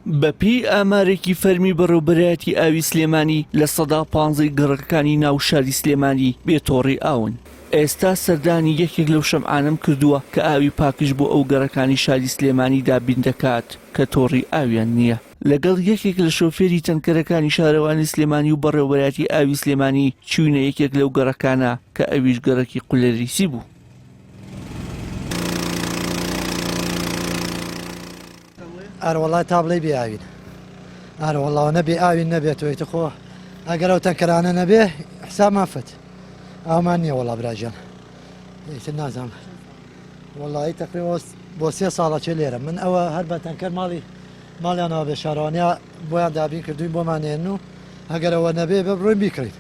بەپێی ئامارێکی فەرمی بەڕێوەبەرایەتی ئاوی سلێمانی لە سەدا 15 گەڕەکانی ناو شاری سلێمانی بێتۆڕی ئاون. ئێستا سەردانی یەکێک لەو شەمعانەم کردووە کە ئاوی پاکش بۆ ئەو گەڕەکانی شاری سلێمانی دابین دەکات کە تۆڕی ئاویان نییە. لەگەڵ یەکێک لە شۆفێری تەنکەرەکانی شارەوانی سلێمانی و بەڕێوەبەرایەتی ئاوی سلێمانی چوونە یەکێک لەو گەڕەکانە کە ئەویش گەڕەکی قولەریسی بوو. ئەروەڵای تا بڵێ بێ ئاوین ئەروەڵاو نەبێ ئاوین نەبێتەوەیتە خۆ ئەگەر ئەو تەنکەرانە نەبێ حسابمان فت ئامان نییە وەڵا براژیان ئیتر نازانم وەڵی تەقریبا بۆ 3 ساڵەچێ لێرە من ئەوە هەر بە تەنکەر ماڵیانەوە بێ شارەوانیا بۆیان دابین کردوین بۆمانێن و ئەگەر ئەوە نەبێ بە بڕۆین بیکڕین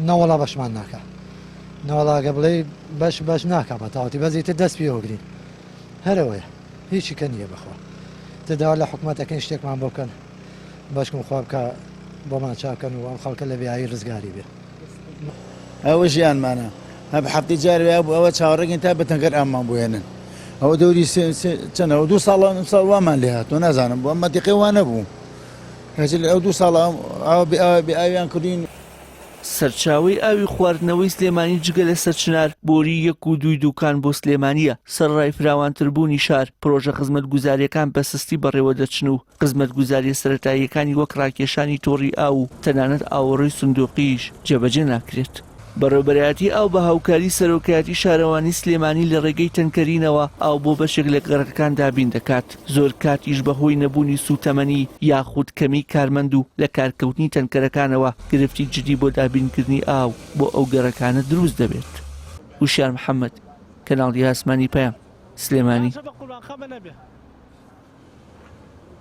نەوەڵا بەشمان ناکە نەوەڵاگە بڵێ بەش ناکە بە تاوەتی بەزیتر دەست پێوەگرین هەرەوەیە هیچی کە نییە بەخوا تداوا لە حکوومەتەکەی شتێکمان بۆ بکەن باشکم خوا بکە بۆمان چاکەن و ئەم خەڵکە لە بێایی ڕزگاری بێ ئەوە ژیانمانە هەب حەفتی جارێ بوو ئەوە چاوەڕێگین تا بە تەنگەر ئامان بوێنن ئەوە دەوری چەندەوە 2 ساڵ وامان لێ هاتۆ نازانم بۆ ئەمە دیقی وا نەبوو ئەو 2 ساڵ بێ ئاویان کردین. سەرچاوەی ئاوی خواردنەوەی سلێمانی جگە لە سەرچنار بۆری 1 و 2 دوکان بۆ سلێمانیە سەرڕای فراوانتربوونی شار پرۆژە خزمەتگوزاریەکان بە سستی بەڕێوە دەچن و خزمەتگوزاریە سەرەتاییەکانی وەک ڕاکێشانی تۆڕی ئاو و تەنانەت ئاوەڕۆی سندوقیش جێبەجێ ناکرێت. بەڕێوەبەرایەتی ئاو بە هاوکاری سەرۆکایەتی شارەوانی سلێمانی لە ڕێگەی تەنکەرینەوە ئاو بۆ بەشێک لە گەڕەکان دابین دەکات زۆر کاتیش بەهۆی نەبوونی سوتەمەنی یاخود کەمی کارمەند و لە کارکەوتنی تەنکەرەکانەوە گرفتی جدی بۆ دابینکردنی ئاو بۆ ئەو گەڕەکانە دروست دەبێت. وشار محەممەد کەناڵی هاسمانی پەیام سلێمانی.